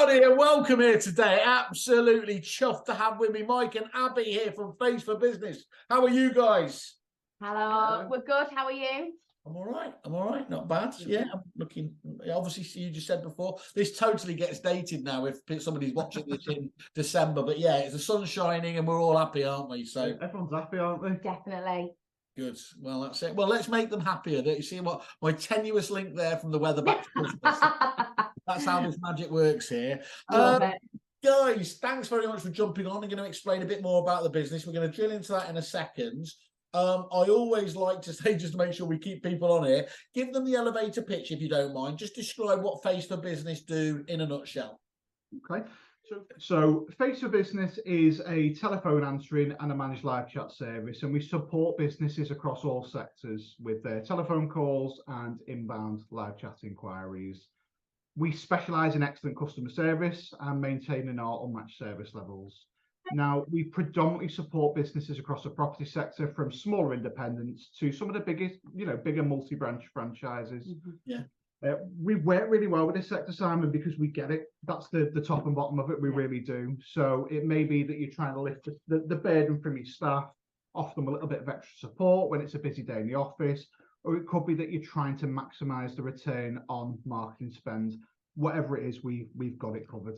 everybody, and welcome here today. Absolutely chuffed to have with me Mike and Abby here from Face for Business. How are you guys? Hello, we're good. How are you? I'm all right, not bad. Yeah, I'm looking, obviously, you just said before, this totally gets dated now if somebody's watching this in December, but yeah, the sun's shining and we're all happy, aren't we? So everyone's happy, aren't they? Definitely. good. Well, that's it. Well, let's make them happier. You see what my tenuous link there from the weather back to Christmas. That's how this magic works here. I love it. Guys, thanks very much for jumping on. I'm going to explain a bit more about the business. We're going to drill into that in a second. I always like to say, just to make sure we keep people on here, give them the elevator pitch if you don't mind. Just describe what Face for Business do in a nutshell. Okay. So Face for Business is a telephone answering and a managed live chat service, and we support businesses across all sectors with their telephone calls and inbound live chat inquiries. We specialise in excellent customer service and maintaining our unmatched service levels. Now, we predominantly support businesses across the property sector, from smaller independents to some of the biggest, bigger multi-branch franchises. Yeah. We work really well with this sector, Simon, because we get it. That's the top and bottom of it. We really do. So it may be that you're trying to lift the burden from your staff, offer them a little bit of extra support when it's a busy day in the office, or it could be that you're trying to maximise the return on marketing spend. Whatever it is, we've got it covered.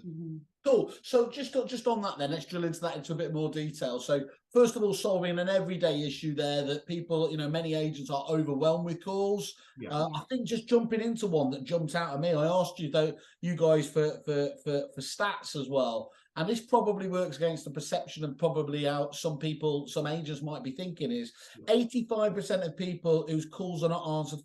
Cool. So just on that then, let's drill into that into a bit more detail. So first of all, solving an everyday issue there that people, many agents are overwhelmed with calls. Yeah. I think just jumping into one that jumped out at me, I asked you guys for stats as well. And this probably works against the perception and probably how some agents might be thinking is 85% of people whose calls are not answered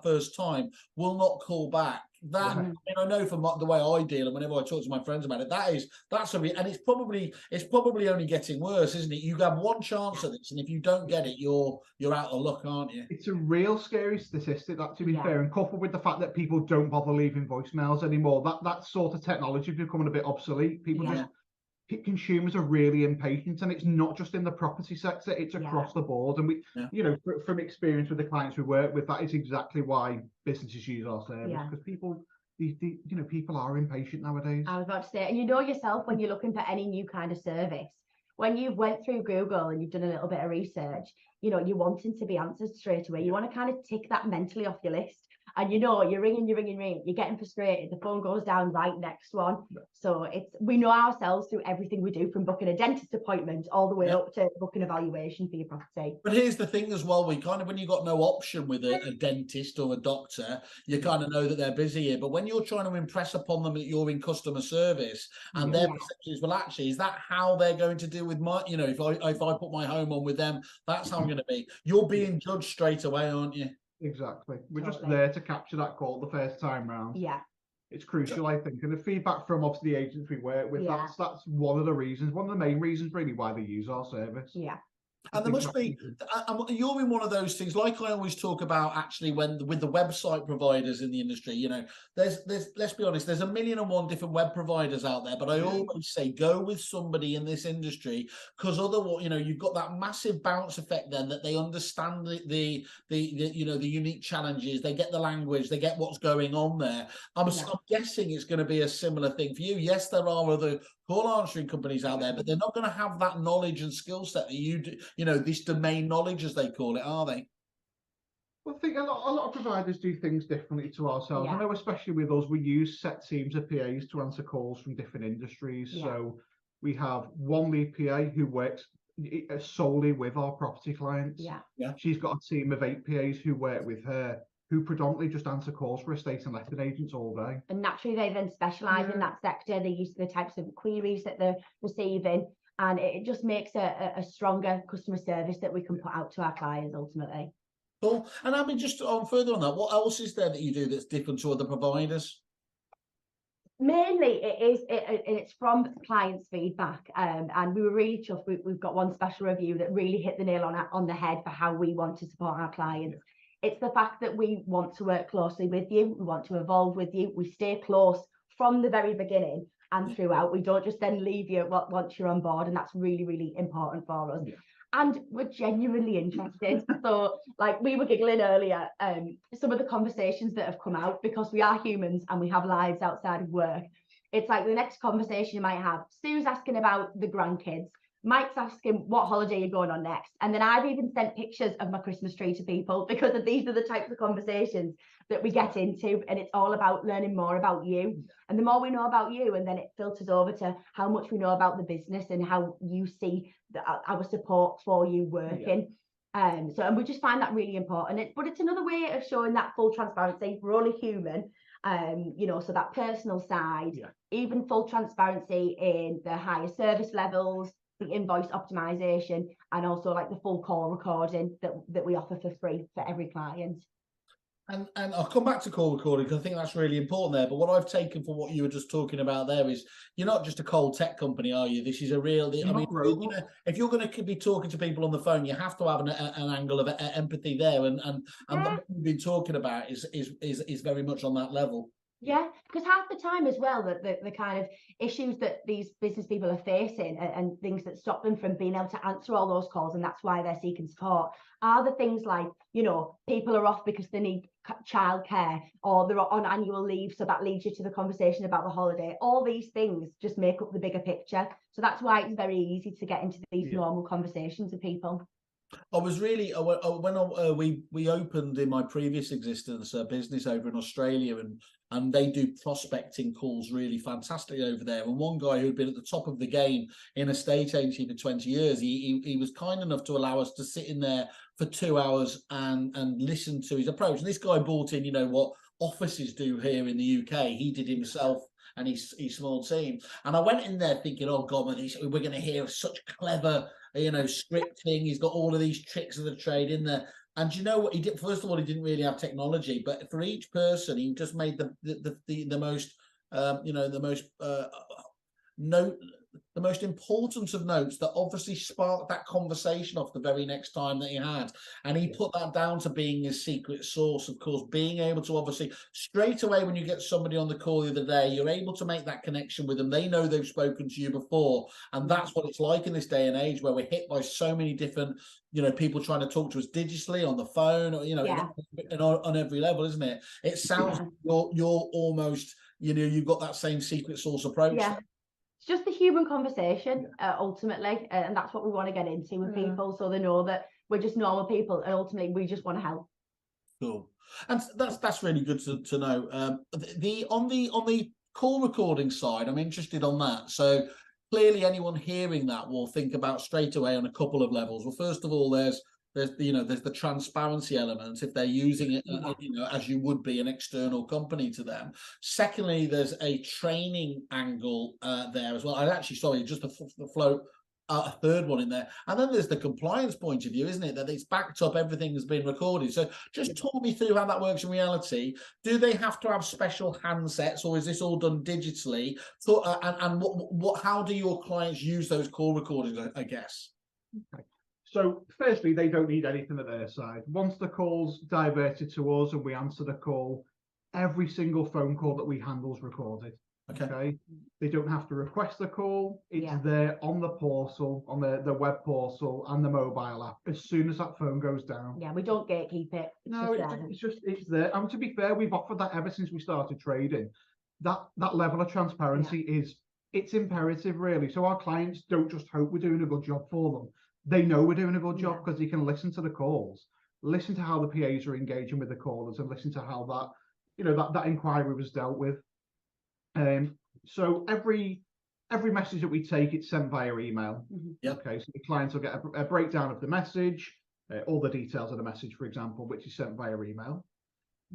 first time will not call back. That, I mean, I know from the way I deal, and whenever I talk to my friends about it, and it's probably only getting worse, isn't it? You have one chance at this, and if you don't get it, you're out of luck, aren't you? It's a real scary statistic, that, to be fair, and coupled with the fact that people don't bother leaving voicemails anymore, that sort of technology is becoming a bit obsolete. Consumers are really impatient, and it's not just in the property sector, it's across the board. And we, from experience with the clients we work with, that is exactly why businesses use our service, because people are impatient nowadays. I was about to say, and you know yourself when you're looking for any new kind of service, when you've went through Google and you've done a little bit of research, you're wanting to be answered straight away. You want to kind of tick that mentally off your list. And you're ringing, you're getting frustrated, the phone goes down, right, next one. So we know ourselves through everything we do, from booking a dentist appointment all the way up to booking a valuation for your property. But here's the thing as well, when you've got no option with a dentist or a doctor, you kind of know that they're busy here. But when you're trying to impress upon them that you're in customer service and their perception is, well, actually, is that how they're going to deal with my, if I put my home on with them, that's how I'm going to be. You're being judged straight away, aren't you? Exactly. We're just there to capture that call the first time round. Yeah. It's crucial, I think. And the feedback from obviously the agents we work with, that's one of the main reasons really why they use our service. Yeah. And there must be, you're in one of those things, like I always talk about, actually, with the website providers in the industry, there's let's be honest, there's 1,000,001 different web providers out there, but I always say go with somebody in this industry, because otherwise, you've got that massive bounce effect then, that they understand the unique challenges, they get the language, they get what's going on there. I'm guessing it's going to be a similar thing for you. Yes, there are other call answering companies out there, but they're not going to have that knowledge and skill set that you do, this domain knowledge, as they call it, are they? Well, I think a lot of providers do things differently to ourselves. I know, especially with us, we use set teams of PAs to answer calls from different industries. So we have one lead PA who works solely with our property clients. She's got a team of 8 PAs who work with her, who predominantly just answer calls for estate and letting agents all day. And naturally, they then specialise in that sector. They're used to the types of queries that they're receiving, and it just makes a stronger customer service that we can put out to our clients ultimately. Cool. And I mean, just on further on that, what else is there that you do that's different to other providers? Mainly, it's from clients' feedback, and we were really chuffed. We've got one special review that really hit the nail on the head for how we want to support our clients. It's the fact that we want to work closely with you. We want to evolve with you. We stay close from the very beginning and throughout. We don't just then leave you once you're on board, and that's really, really important for us. And we're genuinely interested. So, like we were giggling earlier, some of the conversations that have come out, because we are humans and we have lives outside of work. It's like the next conversation you might have, Sue's asking about the grandkids, Mike's asking what holiday you're going on next. And then I've even sent pictures of my Christmas tree to people, because these are the types of conversations that we get into. And it's all about learning more about you. And the more we know about you, and then it filters over to how much we know about the business and how you see our support for you working. And we just find that really important. But it's another way of showing that full transparency. We're only human. So that personal side, even full transparency in the higher service levels, the invoice optimization, and also like the full call recording that we offer for free for every client. And I'll come back to call recording, because I think that's really important there. But what I've taken from what you were just talking about there is, you're not just a cold tech company, are you? This is a real. I mean, if you're going to be talking to people on the phone, you have to have an angle of empathy there, and what we've been talking about is very much on that level. Yeah, because half the time as well, that the kind of issues that these business people are facing and things that stop them from being able to answer all those calls, and that's why they're seeking support, are the things like, people are off because they need childcare, or they're on annual leave, so that leads you to the conversation about the holiday. All these things just make up the bigger picture. So that's why it's very easy to get into these normal conversations with people. I was really when we opened in my previous existence a business over in Australia, and they do prospecting calls really fantastically over there. And one guy who'd been at the top of the game in a estate agency for 20 years, he was kind enough to allow us to sit in there for 2 hours and listen to his approach. And this guy brought in, what offices do here in the UK. He did himself and his small team. And I went in there thinking, oh God, we're going to hear such clever, scripting. He's got all of these tricks of the trade in there. And you know what he did? First of all, he didn't really have technology, but for each person, he just made the most, the most important of notes that obviously sparked that conversation off the very next time that he had. And he put that down to being his secret sauce, of course, being able to obviously straight away when you get somebody on the call the other day, you're able to make that connection with them. They know they've spoken to you before. And that's what it's like in this day and age, where we're hit by so many different, like people trying to talk to us digitally on the phone, or, on every level, isn't it? It sounds you're almost, you've got that same secret sauce approach. Yeah. It's just the human conversation, ultimately, and that's what we want to get into with people, so they know that we're just normal people, and ultimately we just want to help. Cool, and that's really good to know. On the call recording side, I'm interested on that. So clearly, anyone hearing that will think about straight away on a couple of levels. Well, first of all, there's the transparency element, if they're using it as you would be an external company to them. Secondly, there's a training angle there as well. Just to float a third one in there. And then there's the compliance point of view, isn't it, that it's backed up, everything has been recorded. So just talk me through how that works in reality. Do they have to have special handsets, or is this all done digitally? So and how do your clients use those call recordings, I guess? Okay. So firstly, they don't need anything at their side. Once the call's diverted to us and we answer the call, every single phone call that we handle is recorded. Okay. They don't have to request the call. It's there on the portal, on the web portal and the mobile app as soon as that phone goes down. Yeah, we don't gatekeep it. It's there. And to be fair, we've offered that ever since we started trading. That level of transparency it's imperative, really. So our clients don't just hope we're doing a good job for them. They know we're doing a good job because they can listen to the calls, listen to how the PAs are engaging with the callers, and listen to how that inquiry was dealt with. So every message that we take, it's sent via email. Okay, so the clients will get a breakdown of the message, all the details of the message, for example, which is sent via email.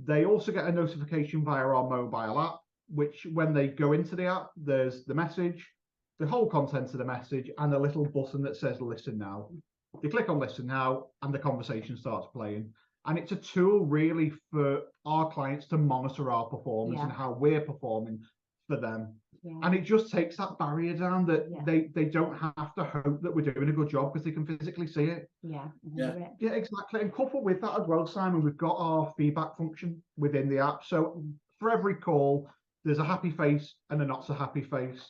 They also get a notification via our mobile app, which when they go into the app, there's the message, the whole content of the message, and a little button that says listen now. They click on listen now and the conversation starts playing. And it's a tool really for our clients to monitor our performance and how we're performing for them. And it just takes that barrier down that they don't have to hope that we're doing a good job because they can physically see it. Yeah, exactly. And coupled with that as well, Simon, we've got our feedback function within the app. So for every call, there's a happy face and a not so happy face.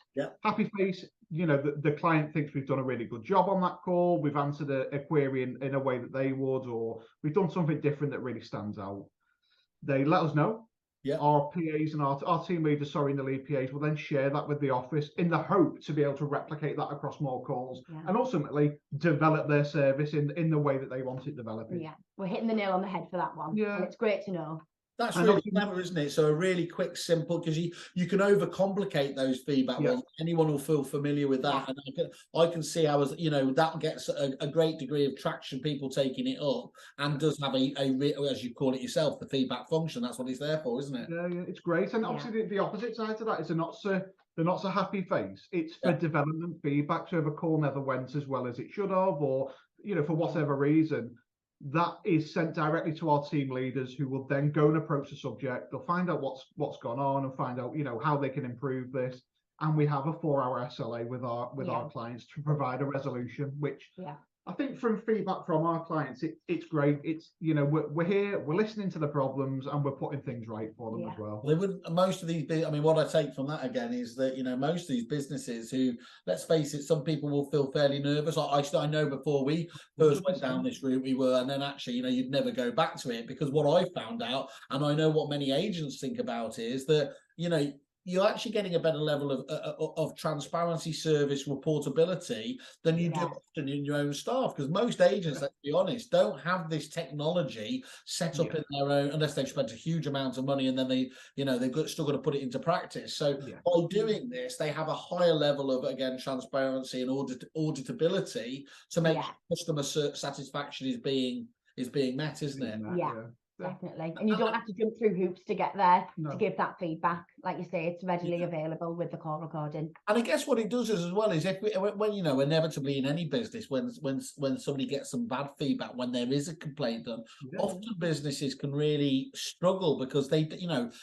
Happy face, the client thinks we've done a really good job on that call. We've answered a query in a way that they would, or we've done something different that really stands out. They let us know. our PAs and our team leaders, and the lead PAs will then share that with the office in the hope to be able to replicate that across more calls and ultimately develop their service in the way that they want it developing. Yeah, we're hitting the nail on the head for that one. Yeah, and it's great to know. That's really clever, isn't it? So a really quick, simple, because you can overcomplicate those feedback ones. Anyone will feel familiar with that, and I can see how, that gets a great degree of traction, people taking it up, and does have a as you call it yourself, the feedback function. That's what it's there for, isn't it? Yeah, it's great. And obviously the opposite side to that is the not so happy face. It's for development feedback. So if a call never went as well as it should have, or for whatever reason, that is sent directly to our team leaders, who will then go and approach the subject. They'll find out what's gone on and find out how they can improve this. And we have a 4-hour SLA with our clients to provide a resolution, which I think from feedback from our clients, it's great. It's we're here, we're listening to the problems, and we're putting things right for them as well. They wouldn't. Most of these, I mean, what I take from that again is that most of these businesses who, let's face it, some people will feel fairly nervous. I know before we first went down this route, we were, and then actually, you'd never go back to it, because what I found out, and I know what many agents think about, is that you're actually getting a better level of transparency, service, reportability than you do often in your own staff. Because most agents, let's be honest, don't have this technology set up in their own, unless they've spent a huge amount of money and then they've still got to put it into practice. So by doing this, they have a higher level of, again, transparency and auditability to make sure customer satisfaction is being met, isn't it? Yeah. Definitely. And you don't have to jump through hoops to get there to give that feedback. Like you say, it's readily available with the call recording. And I guess what it does is, as well, is when inevitably in any business, when somebody gets some bad feedback, when there is a complaint done, often businesses can really struggle, because they,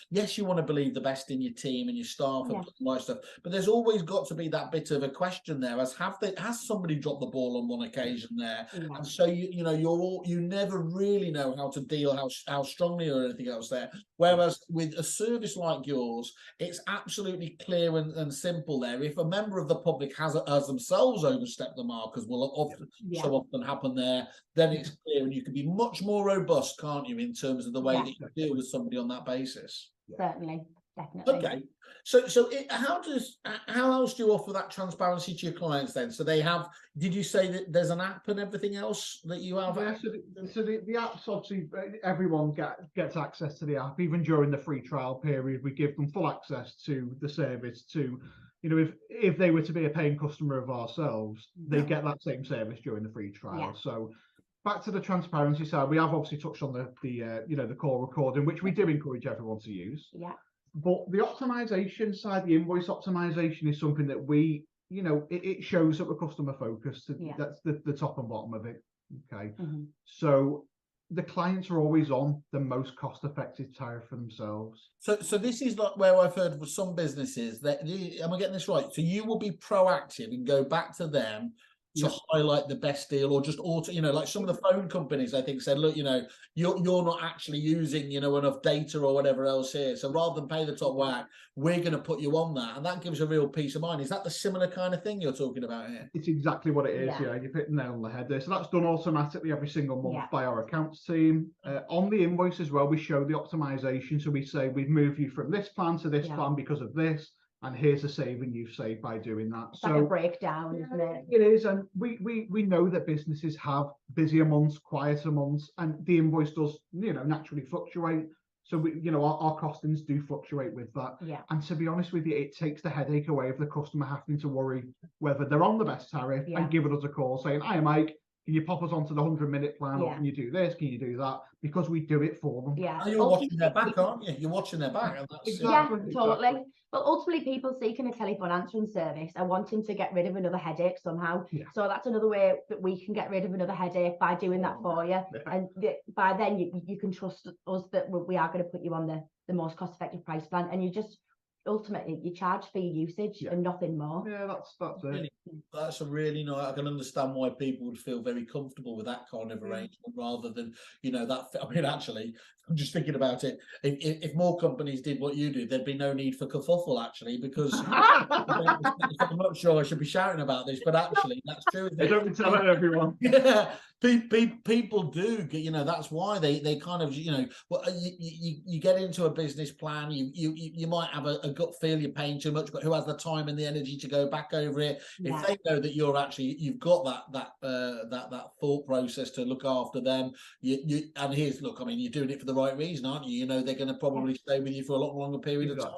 yes, you want to believe the best in your team and your staff and all that stuff, but there's always got to be that bit of a question there, has somebody dropped the ball on one occasion there? And so you never really know how to deal, how strongly or anything else there. Whereas with a service like yours, it's absolutely clear and simple there. If a member of the public has themselves overstepped the mark, as will so often happen there, then it's clear, and you can be much more robust, can't you, in terms of the way that you deal with somebody on that basis? Certainly. Definitely. Okay. So how else do you offer that transparency to your clients then? So they have, did you say that there's an app and everything else that you have? Yeah, so the app's obviously, everyone gets access to the app. Even during the free trial period, we give them full access to the service. To if they were to be a paying customer of ourselves, they get that same service during the free trial. So back to the transparency side, we have obviously touched on the call recording, which we do encourage everyone to use. But the optimization side, the invoice optimization, is something that we, it shows that we're customer focused. That's the top and bottom of it. Okay. So the clients are always on the most cost effective tariff for themselves. So this is like where I've heard with some businesses that, am I getting this right? So you will be proactive and go back to them to highlight the best deal, or just like some of the phone companies, I think, said, look, you're not actually using, enough data or whatever else here. So rather than pay the top whack, we're going to put you on that. And that gives a real peace of mind. Is that the similar kind of thing you're talking about here? It's exactly what it is. Yeah, you've hit the nail on the head there. So that's done automatically every single month by our accounts team. On the invoice as well, we show the optimization. So we say, we've moved you from this plan to this plan because of this. And here's a saving you've saved by doing that. It's like a breakdown, isn't it? It is, and we know that businesses have busier months, quieter months, and the invoice does, naturally fluctuate. So our costings do fluctuate with that. And to be honest with you, it takes the headache away of the customer having to worry whether they're on the best tariff and giving us a call saying, "Hi, Mike, can you pop us onto the 100-minute plan, or can you do this? Can you do that?" Because we do it for them. And you're watching their back, aren't you? You're watching their back. And that's, totally. But ultimately, people seeking a telephone answering service are wanting to get rid of another headache somehow. So that's another way that we can get rid of another headache, by doing that for you. And by then, you can trust us that we are going to put you on the most cost-effective price plan. And you just, ultimately, you charge for your usage and nothing more. Yeah, that's it. That's a really nice. I can understand why people would feel very comfortable with that kind of arrangement, rather than that. I mean, actually, I'm just thinking about it. If more companies did what you do, there'd be no need for Kerfuffle, actually, because I'm not sure I should be shouting about this, but actually, that's true. Don't be telling everyone. People do, that's why they kind of, well, you get into a business plan, you might have a gut feel you're paying too much, but who has the time and the energy to go back over it? Yeah. If they know that you've got that thought process to look after them, and look, I mean, you're doing it for the right reason, aren't you? They're going to probably stay with you for a lot longer period of time.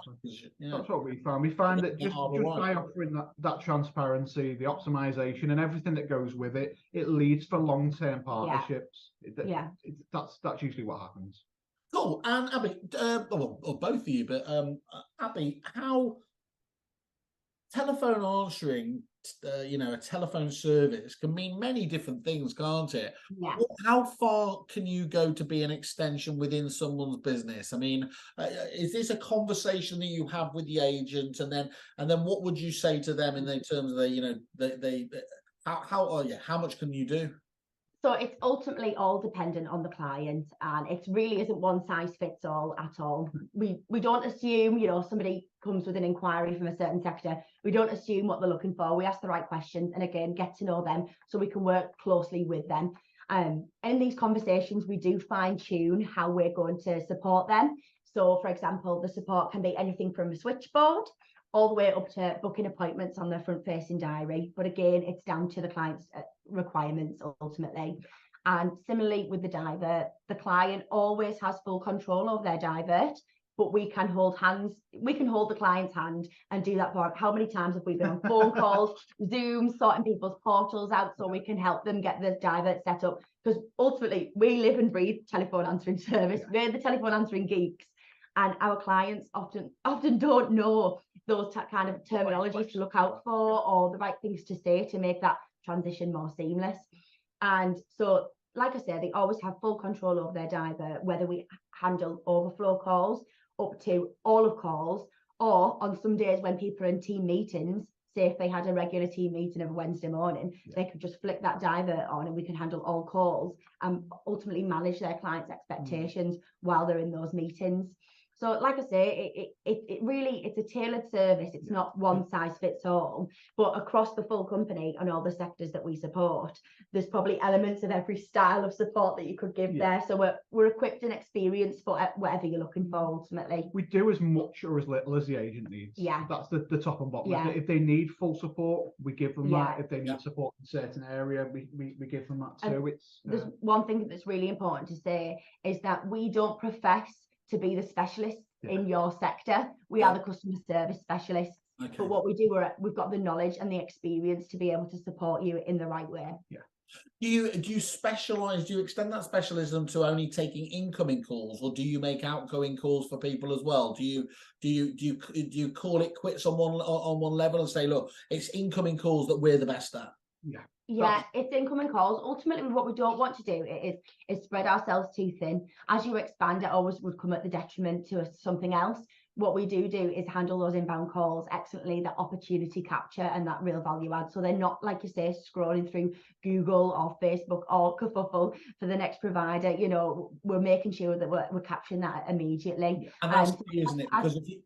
That's what we found. We find that just by offering that transparency, the optimization, and everything that goes with it, it leads for long-term partnerships. That's usually what happens. Cool. And Abby, or both of you, but Abby, how telephone answering, a telephone service can mean many different things, can't it? Yeah. How far can you go to be an extension within someone's business? I mean, is this a conversation that you have with the agent, and then what would you say to them in terms of how much can you do? So it's ultimately all dependent on the client, and it really isn't one size fits all at all. We don't assume, somebody comes with an inquiry from a certain sector. We don't assume what they're looking for. We ask the right questions, and again, get to know them so we can work closely with them. In these conversations, we do fine tune how we're going to support them. So, for example, the support can be anything from a switchboard all the way up to booking appointments on their front-facing diary. But again, it's down to the client's requirements ultimately. And similarly with the divert, the client always has full control of their divert, but we can hold the client's hand and do that for how many times have we been on phone calls, Zoom, sorting people's portals out so we can help them get the divert set up. Because ultimately, we live and breathe telephone answering service. We're the telephone answering geeks. And our clients often don't know those kind of terminologies to look out for, or the right things to say to make that transition more seamless. And so, like I said, they always have full control over their divert, whether we handle overflow calls up to all of calls, or on some days when people are in team meetings, say if they had a regular team meeting every Wednesday morning, they could just flick that divert on and we can handle all calls and ultimately manage their clients' expectations while they're in those meetings. So like I say, it really, it's a tailored service. It's not one size fits all, but across the full company and all the sectors that we support, there's probably elements of every style of support that you could give there. So we're equipped and experienced for whatever you're looking for ultimately. We do as much or as little as the agent needs. Yeah. That's the top and bottom. If they need full support, we give them that. If they need support in a certain area, we give them that too. There's one thing that's really important to say is that we don't profess to be the specialists in your sector. We are the customer service specialists. Okay. But what we do, we've got the knowledge and the experience to be able to support you in the right way. Yeah. Do you specialize? Do you extend that specialism to only taking incoming calls, or do you make outgoing calls for people as well? Do you call it quits on one level and say, look, it's incoming calls that we're the best at? Yeah, it's incoming calls. Ultimately, what we don't want to do is spread ourselves too thin. As you expand, it always would come at the detriment to something else. What we do is handle those inbound calls excellently, that opportunity capture and that real value add. So they're not, like you say, scrolling through Google or Facebook or Kerfuffle for the next provider. We're making sure that we're capturing that immediately. And that's key, isn't it?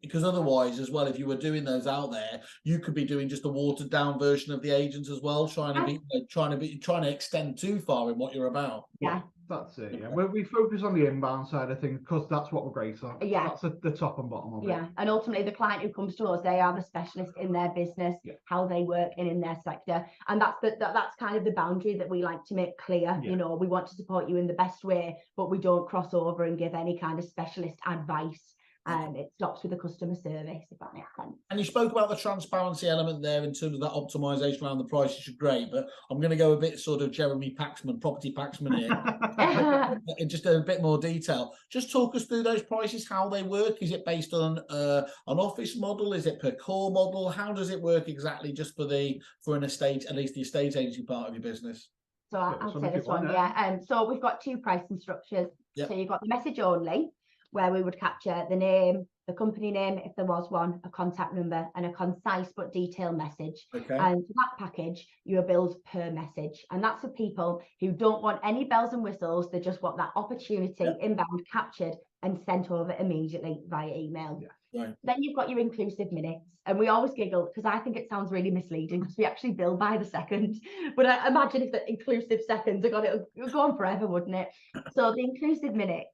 Because otherwise, as well, if you were doing those out there, you could be doing just a watered down version of the agents as well, trying to extend too far in what you're about. Yeah. That's it. Yeah, we focus on the inbound side of things because that's what we're great at. Yeah, that's the top and bottom of it. Yeah, and ultimately the client who comes to us, they are the specialist in their business, how they work and in their sector, and that's kind of the boundary that we like to make clear. We want to support you in the best way, but we don't cross over and give any kind of specialist advice. It stops with the customer service, if that makes sense. And you spoke about the transparency element there in terms of that optimization around the price, which is great, but I'm going to go a bit sort of Jeremy Paxman, property Paxman here, in just a bit more detail. Just talk us through those prices, how they work. Is it based on an office model? Is it per call model? How does it work exactly just for an estate, at least the estate agency part of your business? So I'll say this one, so we've got two pricing structures. So you've got the message only, where we would capture the name, the company name, if there was one, a contact number, and a concise but detailed message. Okay. And for that package, you are billed per message. And that's for people who don't want any bells and whistles. They just want that opportunity inbound captured and sent over immediately via email. Right. Then you've got your inclusive minutes, and we always giggle because I think it sounds really misleading because we actually bill by the second. But I imagine if the inclusive seconds are it would go on forever, wouldn't it? So the inclusive minutes,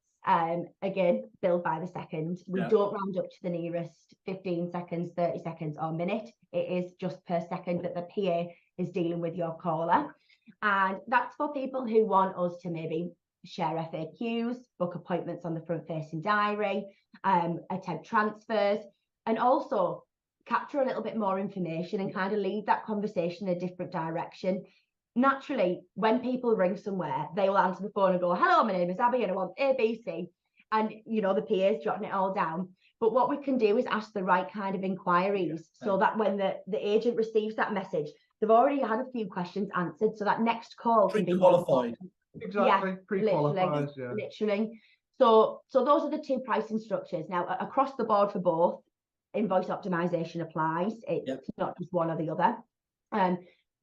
again, billed by the second. We don't round up to the nearest 15 seconds, 30 seconds, or minute. It is just per second that the PA is dealing with your caller, and that's for people who want us to maybe share FAQs, book appointments on the front-facing diary, attempt transfers, and also capture a little bit more information and kind of lead that conversation in a different direction. Naturally, when people ring somewhere, they will answer the phone and go, hello, my name is Abby and I want ABC. And, you know, the PA is jotting it all down. But what we can do is ask the right kind of inquiries so that when the agent receives that message, they've already had a few questions answered. So that next call can be Pre-qualified. Exactly, pre-qualified, literally. So those are the two pricing structures. Now, across the board for both, invoice optimization applies. It's not just one or the other.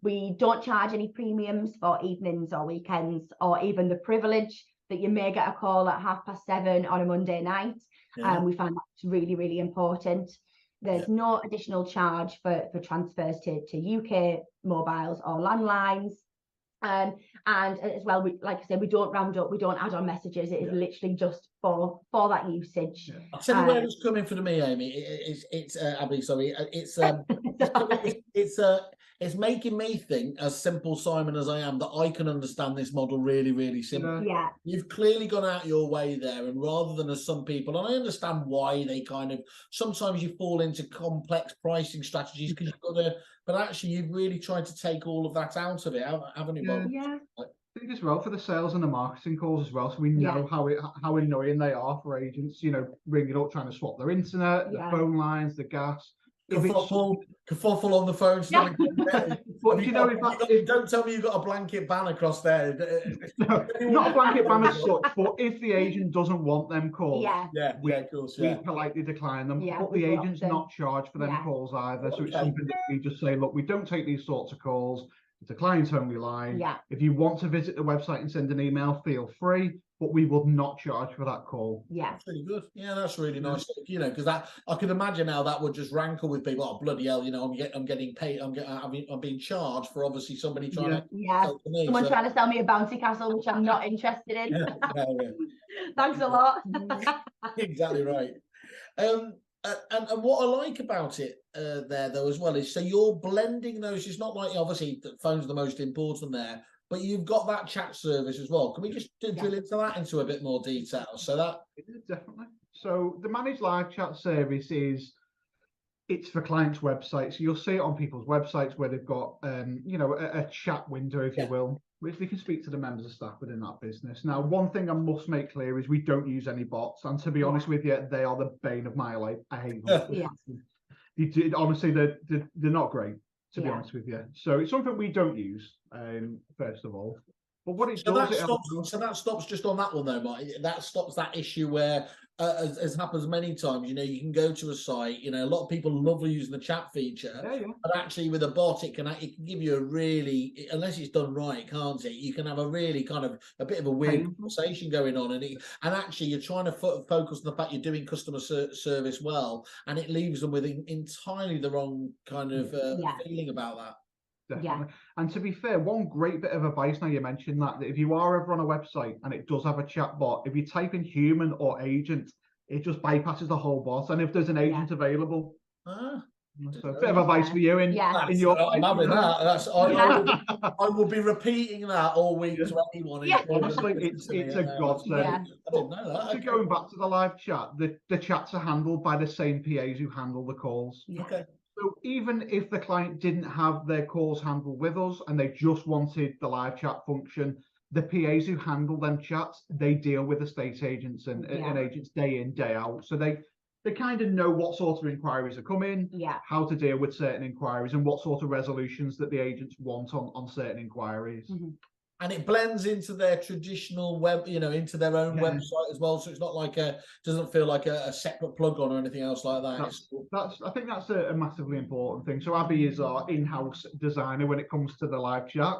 We don't charge any premiums for evenings or weekends, or even the privilege that you may get a call at 7:30 on a Monday night. We find that's really, really important. There's no additional charge for transfers to UK mobiles or landlines. And as well, like I said, we don't round up, we don't add on messages. It is literally just for that usage. I'll tell you where it's coming from to me, Amy. It's Abby, sorry. It's making me think, as simple Simon as I am, that I can understand this model really, really simply. Yeah. You've clearly gone out your way there, and rather than as some people, and I understand why they kind of sometimes you fall into complex pricing strategies because you've got to, but actually you've really tried to take all of that out of it, haven't you? Yeah. I think as well for the sales and the marketing calls as well, so we know how annoying they are for agents. You know, ringing up trying to swap their internet, the phone lines, the gas. Kerfuffle on the phone. But you know, don't tell me you've got a blanket ban across there. No, not a blanket ban as such, but if the agent doesn't want them calls, of course, we politely decline them. But the agent's not charged for them calls either. So it's something that we just say, look, we don't take these sorts of calls. It's a client-only line. If you want to visit the website and send an email, feel free, but we will not charge for that call. That's really good. Yeah, that's really nice. You know, because that I can imagine how that would just rankle with people. Oh, bloody hell! You know, I'm getting paid. I'm being charged for obviously somebody trying to help me. Someone trying to sell me a bouncy castle, which I'm not interested in. Thanks a lot. Exactly right. And what I like about it there though as well is so you're blending those. It's not like obviously the phone's the most important there, but you've got that chat service as well. Can we just drill into that into a bit more detail? So that definitely. So the managed live chat service it's for clients' websites. So you'll see it on people's websites where they've got you know, a chat window, if you will, which they can speak to the members of staff within that business. Now, one thing I must make clear is we don't use any bots, and to be honest with you, they are the bane of my life. I hate them. Honestly, they're not great, to be honest with you. So it's something we don't use, first of all. But what it does, that stops just on that one though, Mike. That stops that issue where, as happens many times, you know, you can go to a site. You know, a lot of people love using the chat feature, but actually with a bot, it can give you a really, unless it's done right, can't it? You can have a really kind of a bit of a weird conversation going on, and actually you're trying to focus on the fact you're doing customer service well, and it leaves them with entirely the wrong kind of feeling about that. Definitely. And to be fair, one great bit of advice, now you mentioned that if you are ever on a website and it does have a chat bot, if you type in human or agent, it just bypasses the whole bot. And if there's an agent available, so a bit of advice for you in your I'm having that. I will be repeating that all week to anyone. Honestly, it's a godsend. I didn't know that. So going back to the live chat, the chats are handled by the same PAs who handle the calls. Okay. So even if the client didn't have their calls handled with us and they just wanted the live chat function, the PAs who handle them chats, they deal with estate agents and agents day in, day out. So they kind of know what sort of inquiries are coming, how to deal with certain inquiries, and what sort of resolutions that the agents want on certain inquiries. And it blends into their traditional web, you know, into their own website as well. So it's not like doesn't feel like a separate plug-on or anything else like that. I think that's a massively important thing. So Abby is our in-house designer when it comes to the live chat.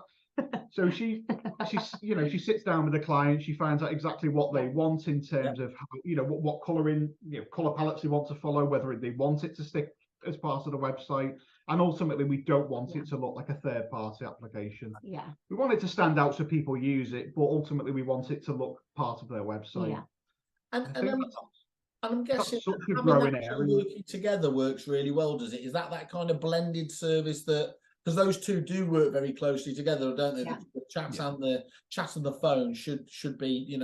So she she sits down with the client, she finds out exactly what they want in terms of what colouring, colour palettes they want to follow, whether they want it to stick as part of the website, and ultimately we don't want it to look like a third-party application. We want it to stand out so people use it, but ultimately we want it to look part of their website. And I'm guessing such a having growing that area. working together works really well, does it? Is that kind of blended service that, because those two do work very closely together, don't they? The chat and the phone should be,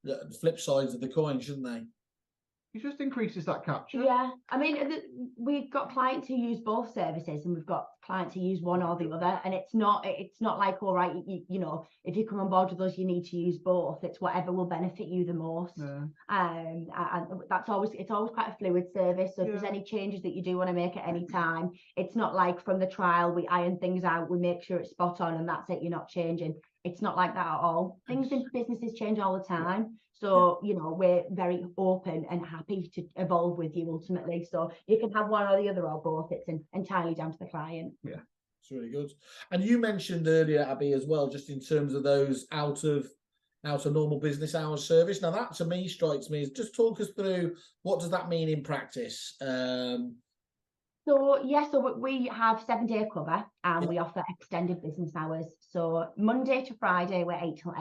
the flip sides of the coin, shouldn't they? It just increases that capture. Yeah, I mean, we've got clients who use both services, and we've got clients who use one or the other. And it's not like, all right, if you come on board with us, you need to use both. It's whatever will benefit you the most. And it's always quite a fluid service. So if there's any changes that you do want to make at any time, it's not like from the trial we iron things out, we make sure it's spot on, and that's it. You're not changing. It's not like that at all. Things in businesses change all the time. So, we're very open and happy to evolve with you ultimately. So you can have one or the other or both. It's entirely down to the client. Yeah, it's really good. And you mentioned earlier, Abby, as well, just in terms of those out of normal business hours service. Now that to me strikes me as, just talk us through, what does that mean in practice? So we have 7-day cover, and we offer extended business hours. So Monday to Friday, we're 8 till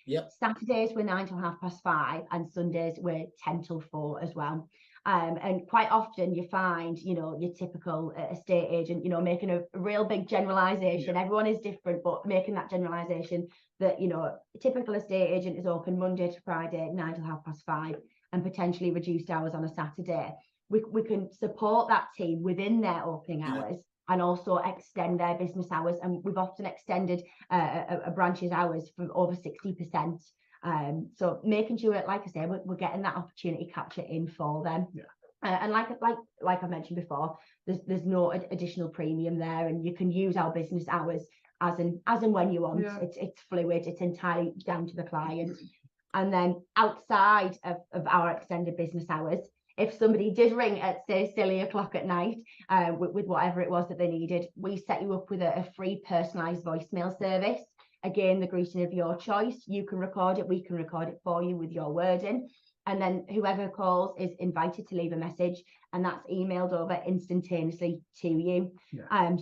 8. Saturdays, we're 9 till 5:30, and Sundays, we're 10 till 4 as well. And quite often you find, your typical estate agent, making a real big generalisation. Everyone is different, but making that generalisation that, a typical estate agent is open Monday to Friday, 9 till 5:30, and potentially reduced hours on a Saturday. We can support that team within their opening hours and also extend their business hours. And we've often extended a branch's hours from over 60%. So making sure, like I say, we're getting that opportunity capture in for them. And like I mentioned before, there's no additional premium there, and you can use our business hours as and when you want. It's fluid. It's entirely down to the client. And then outside of our extended business hours, if somebody did ring at, say, silly o'clock at night with whatever it was that they needed, we set you up with a free personalised voicemail service. Again, the greeting of your choice. You can record it. We can record it for you with your wording. And then whoever calls is invited to leave a message, and that's emailed over instantaneously to you.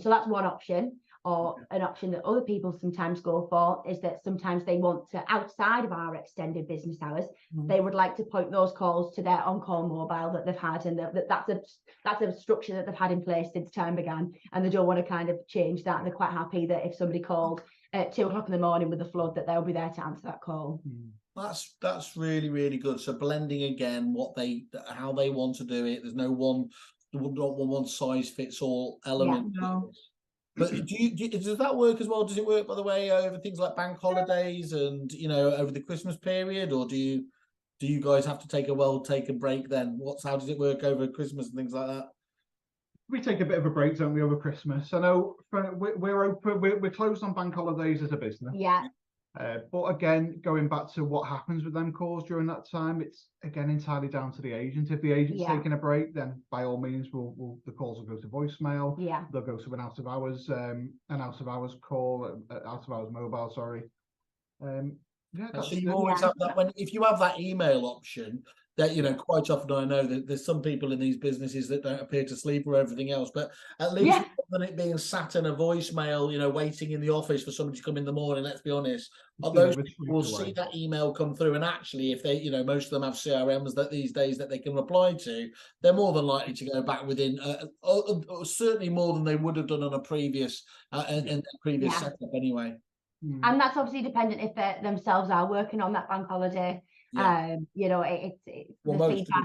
So that's one option. Or an option that other people sometimes go for is that sometimes they want to, outside of our extended business hours, they would like to point those calls to their on-call mobile that they've had, and that's a structure that they've had in place since time began, and they don't want to kind of change that. And they're quite happy that if somebody called at 2 o'clock in the morning with a flood, that they'll be there to answer that call. That's really, really good. So blending again how they want to do it. There's not one size fits all element. But does that work as well? Does it work, by the way, over things like bank holidays and over the Christmas period, or do you guys have to take a well-taken break then? How does it work over Christmas and things like that? We take a bit of a break, don't we, over Christmas? I know we're open. We're closed on bank holidays as a business. But again, going back to what happens with them calls during that time, it's again entirely down to the agent. If the agent's taking a break, then by all means, the calls will go to voicemail. They'll go to an out of hours call, out of hours mobile. Sorry. So you always have that if you have that email option. That quite often I know that there's some people in these businesses that don't appear to sleep or everything else, but at least rather than it being sat in a voicemail, waiting in the office for somebody to come in the morning, let's be honest, those people will see that email come through, and actually if they, most of them have CRMs that these days that they can reply to, they're more than likely to go back within certainly more than they would have done on a previous setup anyway. And that's obviously dependent if they themselves are working on that bank holiday. It's the feedback.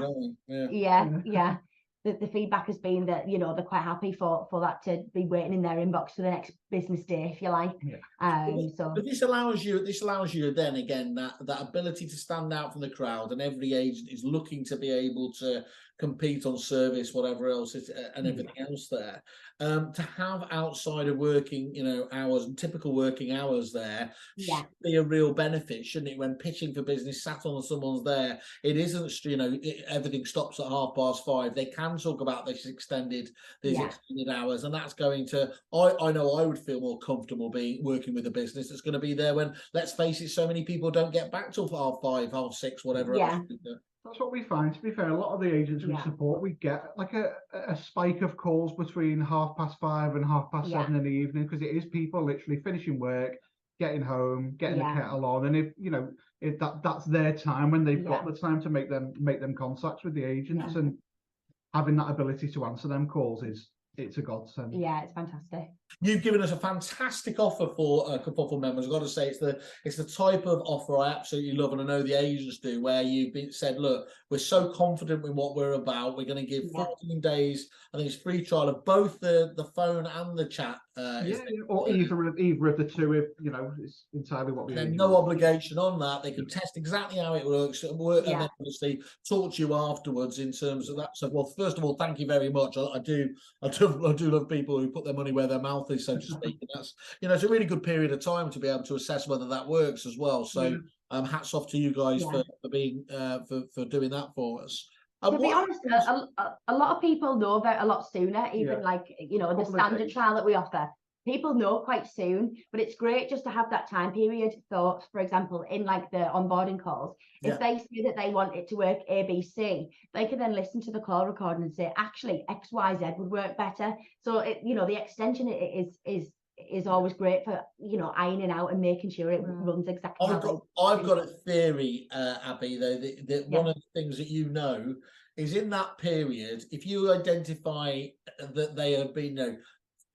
The feedback has been that they're quite happy for that to be waiting in their inbox for the next business day, if you like. But this allows you then again that ability to stand out from the crowd, and every agent is looking to be able to compete on service, whatever else, and everything else there. To have outside of working, hours and typical working hours there should be a real benefit, shouldn't it? When pitching for business, sat on someone's there, it isn't, everything stops at 5:30. They can talk about these extended hours, and that's going to. I know I would feel more comfortable working with a business that's going to be there when, let's face it, so many people don't get back till 5:30, 6:30, whatever else. That's what we find. To be fair, a lot of the agents we support, we get like a spike of calls between 5:30 and 7:30 in the evening, because it is people literally finishing work, getting home, getting the kettle on, and if that's their time when they've got the time to make them contacts with the agents, and having that ability to answer them calls it's a godsend. Yeah, it's fantastic. You've given us a fantastic offer for Kerfuffle members. I've got to say, it's the type of offer I absolutely love, and I know the agents do, where you've said, look, we're so confident in what we're about. We're going to give 14 days. I think it's free trial of both the phone and the chat. Or either of the two, if it's entirely what we. And no obligation on that. They can test exactly how it works, and then obviously talk to you afterwards in terms of that. So, well, first of all, thank you very much. I do love people who put their money where their mouth is, so to speak. And that's it's a really good period of time to be able to assess whether that works as well. So, hats off to you guys for being for doing that for us. To be honest, a lot of people know about a lot sooner, even like, the standard trial that we offer. People know quite soon, but it's great just to have that time period. So, for example, in like the onboarding calls, if they say that they want it to work ABC, they can then listen to the call recording and say, actually, XYZ would work better. So, the extension is always great for, ironing out and making sure it runs exactly. I've got a theory, Abby, though, that one of the things that is in that period, if you identify that they have been,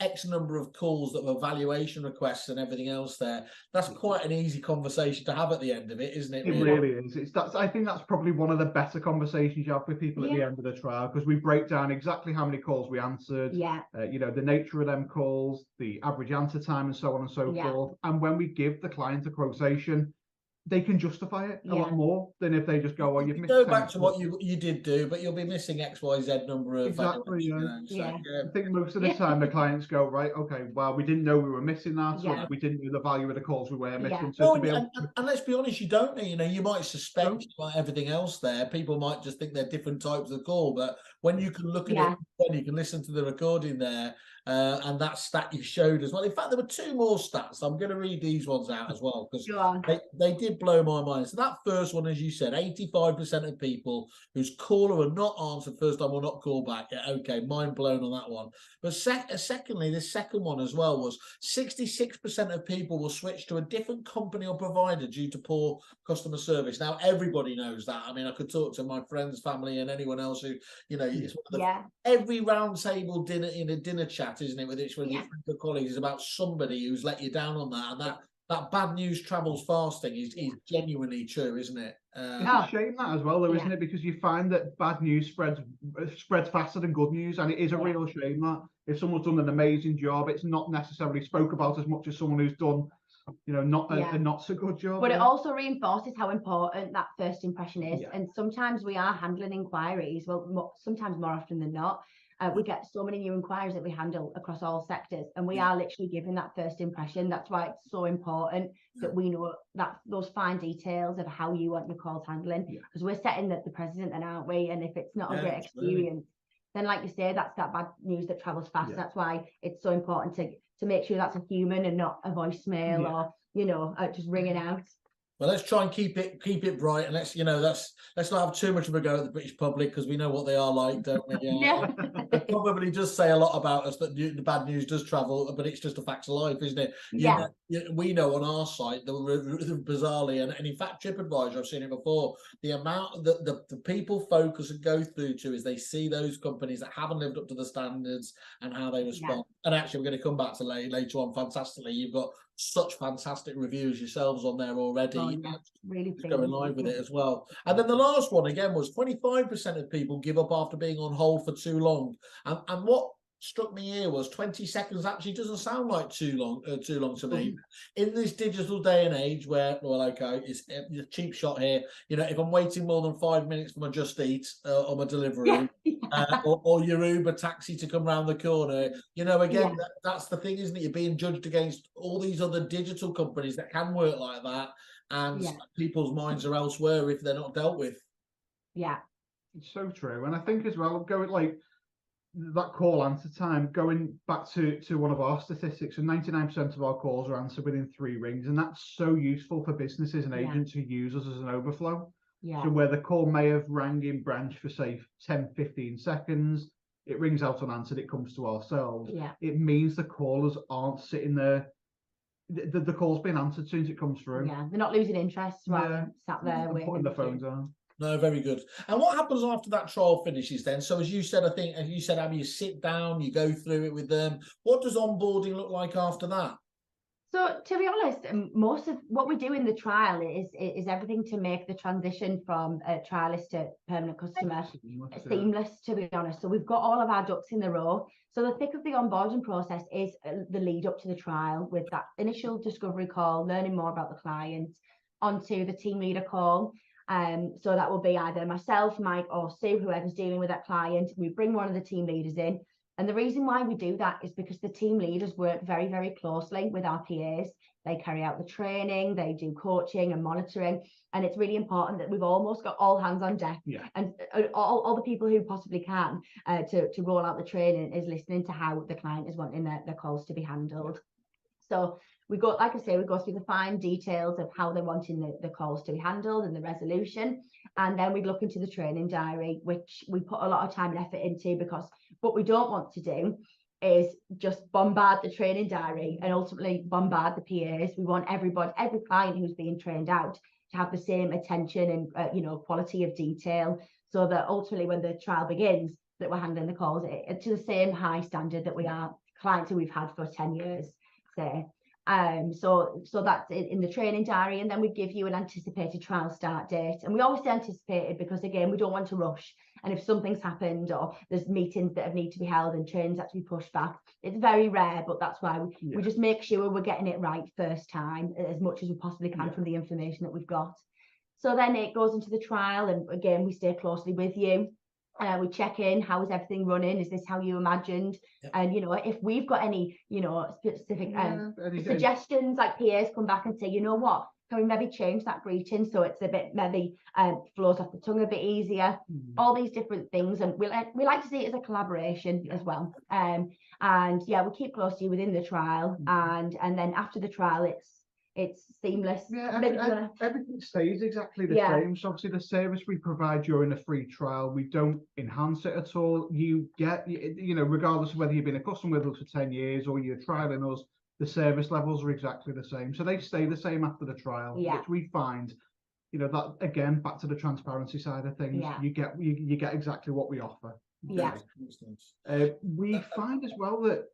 X number of calls that were valuation requests and everything else there, that's quite an easy conversation to have at the end of it, isn't it? It really is. I think that's probably one of the better conversations you have with people at the end of the trial, because we break down exactly how many calls we answered, the nature of them calls, the average answer time, and so on and so forth. And when we give the client a quotation, they can justify it a lot more than if they just go, you've missed. Go back to what you did do, but you'll be missing XYZ number of. Exactly. I think most of the time the clients go, right, okay, well, we didn't know we were missing that, or we didn't know the value of the calls we were missing. So and let's be honest, you don't know. You might suspect like everything else there. People might just think they're different types of call, but when you can look at it, you can listen to the recording there. And that stat you showed as well. In fact, there were two more stats. I'm going to read these ones out as well, because they did blow my mind. So that first one, as you said, 85% of people whose caller are not answered first time will not call back. Yeah, okay, mind blown on that one. But secondly, this second one as well was 66% of people will switch to a different company or provider due to poor customer service. Now, everybody knows that. I mean, I could talk to my friends, family, and anyone else who, it's one of every round table dinner in a dinner chat, isn't it, with each one of your colleagues, is about somebody who's let you down on that, and that bad news travels fast thing is genuinely true, isn't it? It's a shame that as well, though, isn't it? Because you find that bad news spreads faster than good news, and it is a real shame that if someone's done an amazing job, it's not necessarily spoke about as much as someone who's done not a not so good job. But it also reinforces how important that first impression is. And sometimes we are handling inquiries, sometimes more often than not. We get so many new inquiries that we handle across all sectors, and we are literally giving that first impression. That's why it's so important that we know that those fine details of how you want your calls handling, because we're setting the precedent then, aren't we? And if it's not a great experience, then like you say, that's that bad news that travels fast. That's why it's so important to make sure that's a human and not a voicemail or just ringing out. Well, let's try and keep it bright, and let's not have too much of a go at the British public, because we know what they are like, don't we? It probably does say a lot about us that the bad news does travel, but it's just a fact of life, isn't it? We know on our site that bizarrely, and in fact, TripAdvisor, I've seen it before. The amount that the people focus and go through to is they see those companies that haven't lived up to the standards and how they respond. And actually, we're going to come back to later on. Fantastically, you've got such fantastic reviews yourselves on there already. Really going live with it as well. And then the last one again was 25% of people give up after being on hold for too long. And what struck me here was 20 seconds actually doesn't sound like too long to me. In this digital day and age where, well, okay, it's a cheap shot here. You know, if I'm waiting more than 5 minutes for my Just Eat or my delivery, or your Uber taxi to come round the corner, you know, again, that's the thing, isn't it? You're being judged against all these other digital companies that can work like that, and people's minds are elsewhere if they're not dealt with. Yeah. It's so true. And I think as well, going like that call answer time, going back to one of our statistics, so 99% of our calls are answered within 3 rings. And that's so useful for businesses and agents who use us as an overflow. So where the call may have rang in branch for say 10, 15 seconds, it rings out unanswered, it comes to ourselves. It means the callers aren't sitting there. The call's been answered as soon as it comes through. Yeah, they're not losing interest while sat there and putting the phones on. No, very good. And what happens after that trial finishes then? So as you said, Abby, you sit down, you go through it with them. What does onboarding look like after that? So to be honest, most of what we do in the trial is everything to make the transition from a trialist to permanent customer seamless, to be honest. So we've got all of our ducks in the row. So the thick of the onboarding process is the lead up to the trial, with that initial discovery call, learning more about the client, onto the team leader call. So that will be either myself, Mike, or Sue, whoever's dealing with that client. We bring one of the team leaders in. And the reason why we do that is because the team leaders work very, very closely with our PAs. They carry out the training, they do coaching and monitoring. And it's really important that we've almost got all hands on deck. And all the people who possibly can to roll out the training is listening to how the client is wanting their calls to be handled. So we go, like I say, we go through the fine details of how they're wanting the calls to be handled and the resolution. And then we look into the training diary, which we put a lot of time and effort into, because what we don't want to do is just bombard the training diary and ultimately bombard the PAs. We want every client who's being trained out to have the same attention and quality of detail, so that ultimately when the trial begins, that we're handling the calls to the same high standard that we are clients who we've had for 10 years, say. So that's in the training diary, and then we give you an anticipated trial start date. And we always say anticipated because, again, we don't want to rush. And if something's happened or there's meetings that need to be held and trains have to be pushed back, it's very rare, but that's why we just make sure we're getting it right first time as much as we possibly can from the information that we've got. So then it goes into the trial, and again, we stay closely with you. We check in, how is everything running? Is this how you imagined? And if we've got any specific suggestions, like PAs come back and say, you know what, can we maybe change that greeting so it's a bit maybe flows off the tongue a bit easier? All these different things, and we like to see it as a collaboration as well. And we keep close to you within the trial, and then after the trial it's seamless. Everything stays exactly the same. So obviously the service we provide during a free trial, we don't enhance it at all. You get, regardless of whether you've been a customer with us for 10 years or you're trialing us, the service levels are exactly the same. So they stay the same after the trial, which we find, that again, back to the transparency side of things, you get exactly what we offer. We find as well that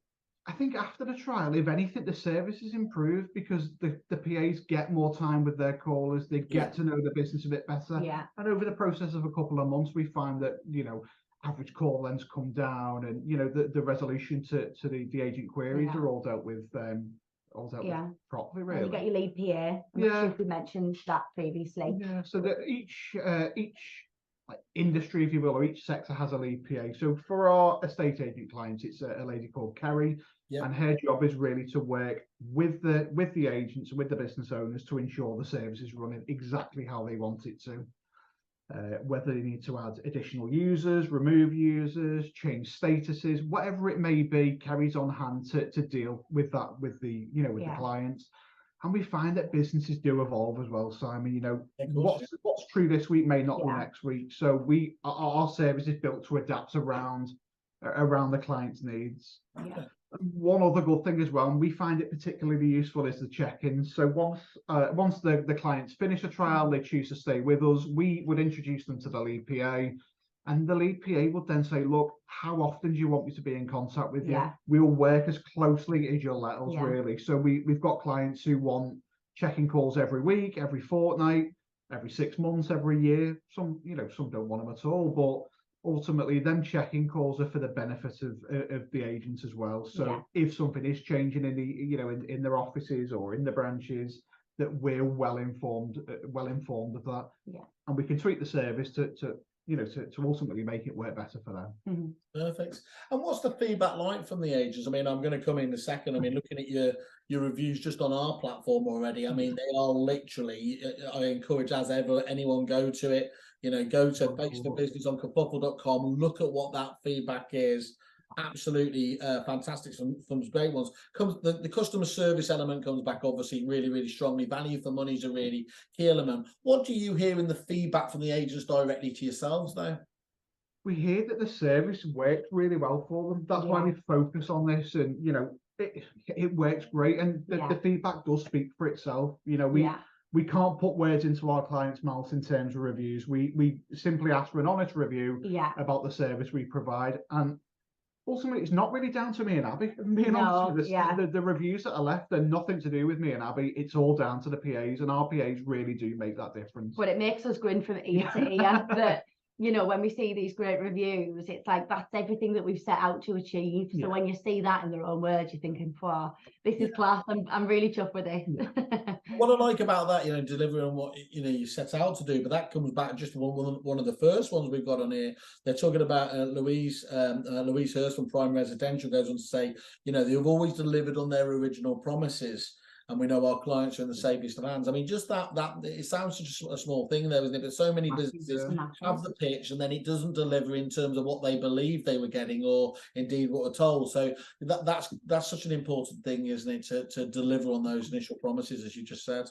I think after the trial, if anything, the service is improved because the PAs get more time with their callers. They get to know the business a bit better. And over the process of a couple of months, we find that, average call lengths come down, and, the resolution to the agent queries are all dealt with with properly, really. And you get your lead PA. I'm not sure if we mentioned that previously. So that each industry, if you will, or each sector has a lead PA. So for our estate agent clients, it's a lady called Kerry, and her job is really to work with the agents and with the business owners to ensure the service is running exactly how they want it to. Whether they need to add additional users, remove users, change statuses, whatever it may be, Kerry's on hand to deal with that with the clients. And we find that businesses do evolve as well, Simon. What's true this week may not be next week. So our service is built to adapt around the client's needs. One other good thing as well, and we find it particularly useful, is the check-ins. So once the clients finish a trial, they choose to stay with us, we would introduce them to the lead PA. And the lead PA would then say, look, how often do you want me to be in contact with you? We'll work as closely as you'll let us, really. So we've got clients who want check-in calls every week, every fortnight, every 6 months, every year. Some don't want them at all, but ultimately them check-in calls are for the benefit of the agents as well. So if something is changing in the in their offices or in the branches, that we're well informed of that, and we can tweak the service to ultimately make it work better for them. Perfect. And what's the feedback like from the agents? I mean, I'm going to come in a second. I mean, looking at your reviews just on our platform already, I mean, they are literally, I encourage as ever, anyone go to it, go to Face for Business on kerfuffle.com, look at what that feedback is. Absolutely fantastic, some great ones. The customer service element comes back obviously really strongly. Value for money is a really key element. What do you hear in the feedback from the agents directly to yourselves though? We hear that the service works really well for them. That's why we focus on this, and it works great, and the feedback does speak for itself. We can't put words into our clients' mouths in terms of reviews. We simply ask for an honest review about the service we provide, and ultimately, it's not really down to me and Abby. Being honest, the reviews that are left, they're nothing to do with me and Abby. It's all down to the PAs, and our PAs really do make that difference. But it makes us grin from ear to ear that, when we see these great reviews, it's like that's everything that we've set out to achieve. So when you see that in their own words, you're thinking, wow, this is class. I'm really chuffed with this. What I like about that, delivering what you set out to do, but that comes back just one of the first ones we've got on here. They're talking about Louise Hurst from Prime Residential goes on to say, they've always delivered on their original promises. And we know our clients are in the safest of hands. I mean, just that it sounds such a small thing there, isn't it? But so many businesses have the pitch and then it doesn't deliver in terms of what they believe they were getting or indeed what are told. So that's such an important thing, isn't it, to deliver on those initial promises, as you just said.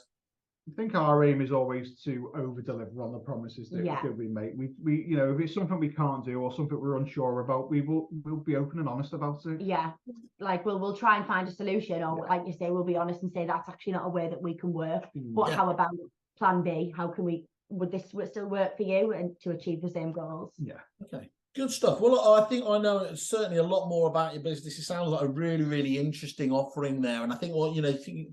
I think our aim is always to over deliver on the promises that we make. We if it's something we can't do or something we're unsure about, we'll be open and honest about it. Like we'll try and find a solution, or like you say, we'll be honest and say that's actually not a way that we can work. But how about plan B? How can would this still work for you and to achieve the same goals? Okay. Good stuff. Well, I think I know certainly a lot more about your business. It sounds like a really interesting offering there. And I think,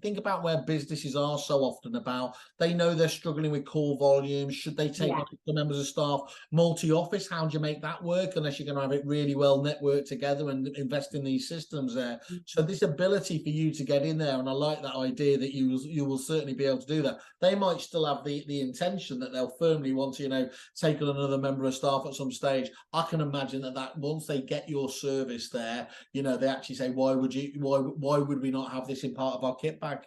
think about where businesses are so often about, they know they're struggling with call volumes. Should they take on the members of staff? Multi-office, how do you make that work unless you're going to have it really well networked together and invest in these systems there? So this ability for you to get in there, and I like that idea that you will certainly be able to do that. They might still have the intention that they'll firmly want to, take on another member of staff at some stage. I can imagine that once they get your service there, they actually say, why would we not have this in part of our kit bag?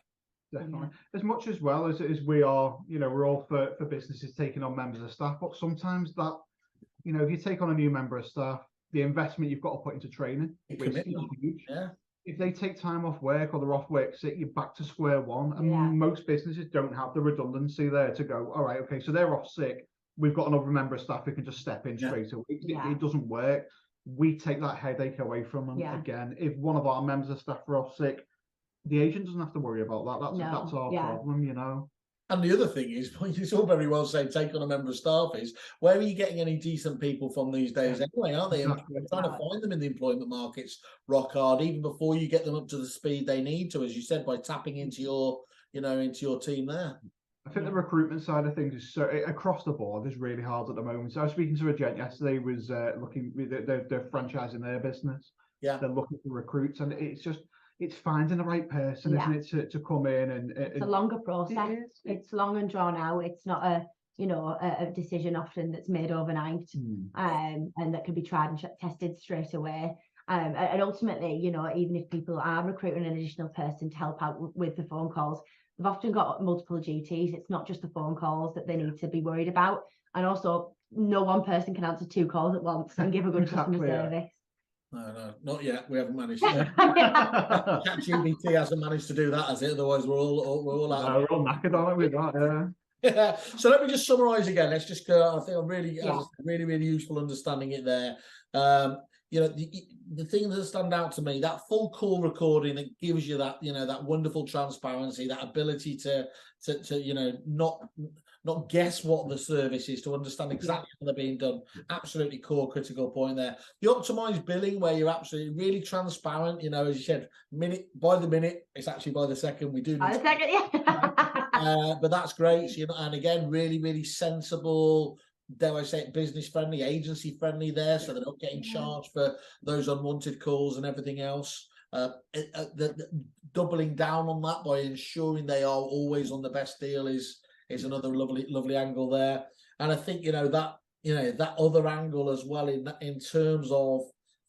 Definitely. As much as well as we are, we're all for businesses taking on members of staff, but sometimes that, if you take on a new member of staff, the investment you've got to put into training is huge. If they take time off work or they're off work sick, you're back to square one. And most businesses don't have the redundancy there to go, all right, okay, so they're off sick. We've got another member of staff who can just step in straight away. It doesn't work. We take that headache away from them. Again, if one of our members of staff are off sick, the agent doesn't have to worry about that. That's our problem, And the other thing is, it's all very well saying take on a member of staff is, where are you getting any decent people from these days anyway, aren't they? And you're trying to find them in the employment markets rock hard, even before you get them up to the speed they need to, as you said, by tapping into your, into your team there. I think the recruitment side of things is across the board is really hard at the moment. So I was speaking to a gent yesterday, was looking, they're franchising their business. They're looking for recruits, and it's finding the right person, isn't it, to come in and it's a longer process. It's long and drawn out. It's not a decision often that's made overnight, and that can be tried and tested straight away. And ultimately, even if people are recruiting an additional person to help out with the phone calls, they've often got multiple duties. It's not just the phone calls that they need to be worried about. And also, no one person can answer 2 calls at once and give a good customer service. No, not yet. We haven't managed. ChatGPT hasn't managed to do that, has it? Otherwise, we're all out. We're all knackered on it with that. So let me just summarise again. Let's just go. I think I'm really useful understanding it there. The thing that stand out to me, that full call recording that gives you that, that wonderful transparency, that ability to not guess what the service is, to understand exactly how they're being done. Absolutely core critical point there. The optimized billing, where you're absolutely really transparent, as you said, minute by the minute, it's actually by the second. We do by the second, but that's great. And again, really sensible, dare I say it, business friendly, agency friendly there, so they're not getting charged for those unwanted calls and everything else. Doubling down on that by ensuring they are always on the best deal is another lovely angle there. And I think that other angle as well in terms of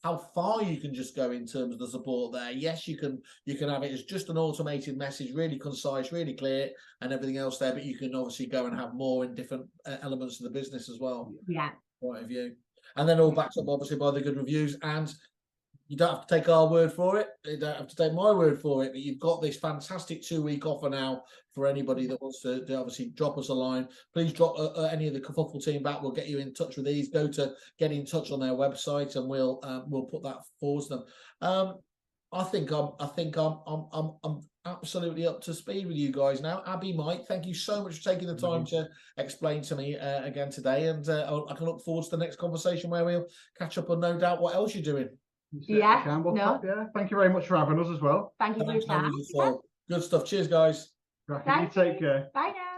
how far you can just go in terms of the support there. Yes, you can have it as just an automated message, really concise, really clear, and everything else there. But you can obviously go and have more in different elements of the business as well. Yeah. Point of view, and then all backed up obviously by the good reviews. And you don't have to take our word for it. You don't have to take my word for it. But you've got this fantastic 2-week offer now for anybody that wants to obviously drop us a line. Please drop any of the Kerfuffle team back. We'll get you in touch with these. Go to get in touch on their website, and we'll put that forward to them. I think I'm absolutely up to speed with you guys now. Abby, Mike, thank you so much for taking the time to explain to me again today, and I can look forward to the next conversation where we'll catch up on no doubt what else you're doing. Yeah, Thank you very much for having us as well. Thank you for your time. Good stuff. Cheers, guys. You take care. Bye now.